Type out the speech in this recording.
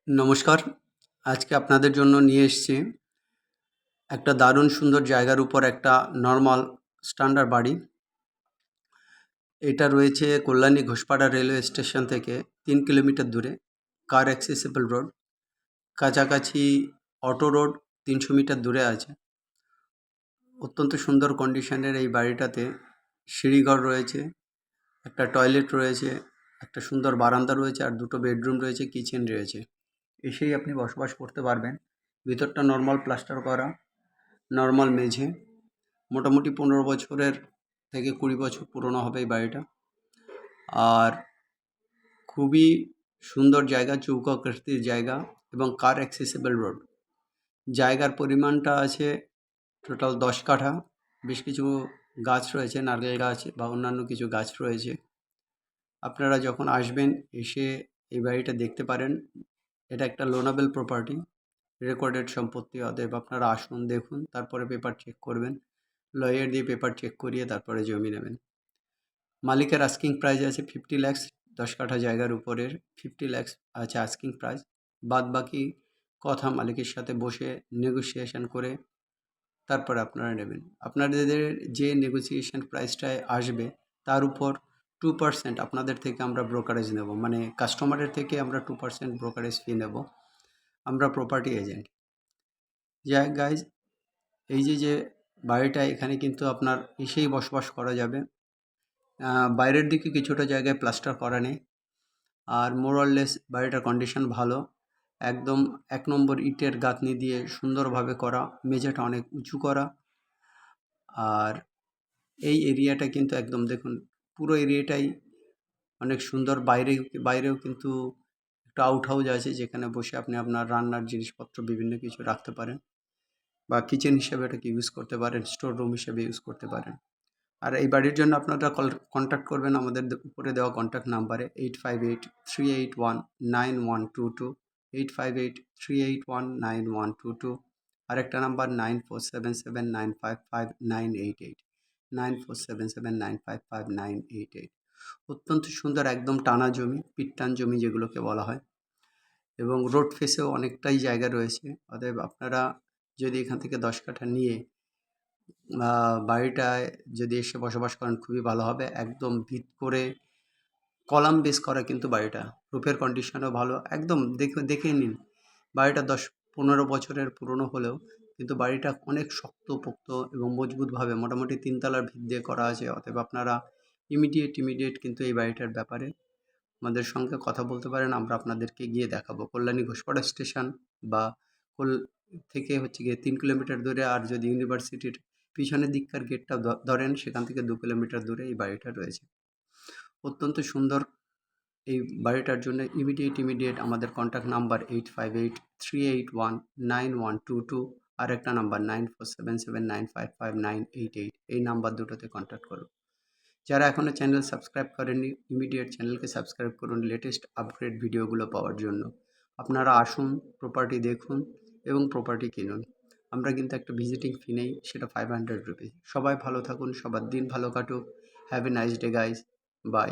নমস্কার। আজকে আপনাদের জন্য নিয়ে এসেছি একটা দারুণ সুন্দর জায়গার উপর একটা নরমাল স্ট্যান্ডার্ড বাড়ি। এটা রয়েছে কল্যাণী ঘোষপাড়া রেলওয়ে স্টেশন থেকে ৩ কিলোমিটার দূরে, কার অ্যাক্সেসিবল রোড। কাছাকাছি অটো রোড ৩০০ মিটার দূরে আছে। অত্যন্ত সুন্দর কন্ডিশনের এই বাড়িটাতে সিঁড়িঘর রয়েছে, একটা টয়লেট রয়েছে, একটা সুন্দর বারান্দা রয়েছে, আর 2টো বেডরুম রয়েছে, কিচেন রয়েছে। এসেই আপনি বসবাস করতে পারবেন। ভিতরটা নর্মাল প্লাস্টার করা, নর্মাল মেঝে। মোটামুটি 15 বছরের থেকে 20 বছর পুরনো হবে এই বাড়িটা। আর খুবই সুন্দর জায়গা, চৌকাকৃতির জায়গা এবং কার অ্যাক্সেসিবল রোড। জায়গার পরিমাণটা আছে টোটাল 10 কাঠা। বেশ কিছু গাছ রয়েছে, নারকেল গাছ বা অন্যান্য কিছু গাছ রয়েছে। আপনারা যখন আসবেন এসে এই বাড়িটা দেখতে পারেন। এটা একটা লোনেবল প্রপার্টি, রেকর্ডেড সম্পত্তি। অতএব আপনারা আসুন, দেখুন, তারপরে পেপার চেক করবেন। লয়ার দিয়ে পেপার চেক করিয়ে তারপরে জমি নেবেন। মালিকের আস্কিং প্রাইস আছে 50 লাখ। 10 কাঠা জায়গার উপরের 50 লাখ আছে আস্কিং প্রাইস। বাদ বাকি কথা মালিকের সাথে বসে নেগোসিয়েশন করে তারপরে আপনারা নেবেন। আপনাদের যে নেগোসিয়েশন প্রাইসটায় আসবে তার উপর 2% আপনাদের থেকে আমরা ব্রোকারেজ নেব, মানে কাস্টমারের থেকে আমরা 2% ব্রোকারেজ ফি নেব। আমরা প্রপার্টি এজেন্ট। যাই গাইজ, এই যে বাড়িটা, এখানে কিন্তু আপনার এসেই বসবাস করা যাবে। বাইরের দিকে কিছুটা জায়গায় প্লাস্টার করা নেই, আর মোরলেস বাড়িটার কন্ডিশন ভালো। একদম 1 নম্বর ইটের গাঁথনি দিয়ে সুন্দরভাবে করা, মেঝেটা অনেক উঁচু করা। আর এই এরিয়াটা কিন্তু একদম দেখুন, পুরো এরিয়াটাই অনেক সুন্দর। বাইরেও কিন্তু একটা আউট হাউস আছে, যেখানে বসে আপনি আপনার রান্নার জিনিসপত্র বিভিন্ন কিছু রাখতে পারেন, বা কিচেন হিসেবে এটাকে ইউজ করতে পারেন, স্টোর রুম হিসেবে ইউজ করতে পারেন। আর এই বাড়ির জন্য আপনারা কন্ট্যাক্ট করবেন আমাদের উপরে দেওয়া কন্ট্যাক্ট নাম্বারে 8583819122, 8583819122। আরেকটা নাম্বার 9477955988, 9477955988। অত্যন্ত সুন্দর, একদম টানা জমি, পিটটান জমি যেগুলোকে বলা হয়, এবং রোড ফেসেও অনেকটাই জায়গা রয়েছে। অতএব আপনারা যদি এখান থেকে 10 কাঠা নিয়ে বাড়িটায় যদি এসে বসবাস করেন, খুবই ভালো হবে। একদম ভিত করে কলাম বেস করা কিন্তু বাড়িটা, রুফের কন্ডিশনও ভালো। একদম দেখে নিন। বাড়িটা 10-15 বছরের পুরনো হলেও কিন্তু বাড়িটা অনেক শক্তপোক্ত এবং মজবুতভাবে মোটামুটি 3 তলার ভিত দিয়ে করা আছে। অতএব আপনারা ইমিডিয়েট কিন্তু এই বাড়িটার ব্যাপারে আমাদের সঙ্গে কথা বলতে পারেন। আমরা আপনাদেরকে গিয়ে দেখাবো। কল্যাণী ঘোষপাড়া স্টেশন বা কোল থেকে হচ্ছে গিয়ে 3 কিলোমিটার দূরে। আর যদি ইউনিভার্সিটির পিছনের দিককার গেটটা ধরেন, সেখান থেকে 2 কিলোমিটার দূরে এই বাড়িটা রয়েছে। অত্যন্ত সুন্দর। এই বাড়িটার জন্য ইমিডিয়েট আমাদের কন্ট্যাক্ট নাম্বার 8583819122, আর একটা নাম্বার 9477955988। এই নাম্বার দুটোতে কন্ট্যাক্ট করুন। যারা এখনও চ্যানেল সাবস্ক্রাইব করেননি, ইমিডিয়েট চ্যানেলকে সাবস্ক্রাইব করুন লেটেস্ট আপডেট ভিডিওগুলো পাওয়ার জন্য। আপনারা আসুন, প্রপার্টি দেখুন এবং প্রপার্টি কিনুন। আমরা কিন্তু একটা ভিজিটিং ফি নেই, সেটা 500 রুপিস। সবাই ভালো থাকুন, সবার দিন ভালো কাটুক। Have a nice day guys. By.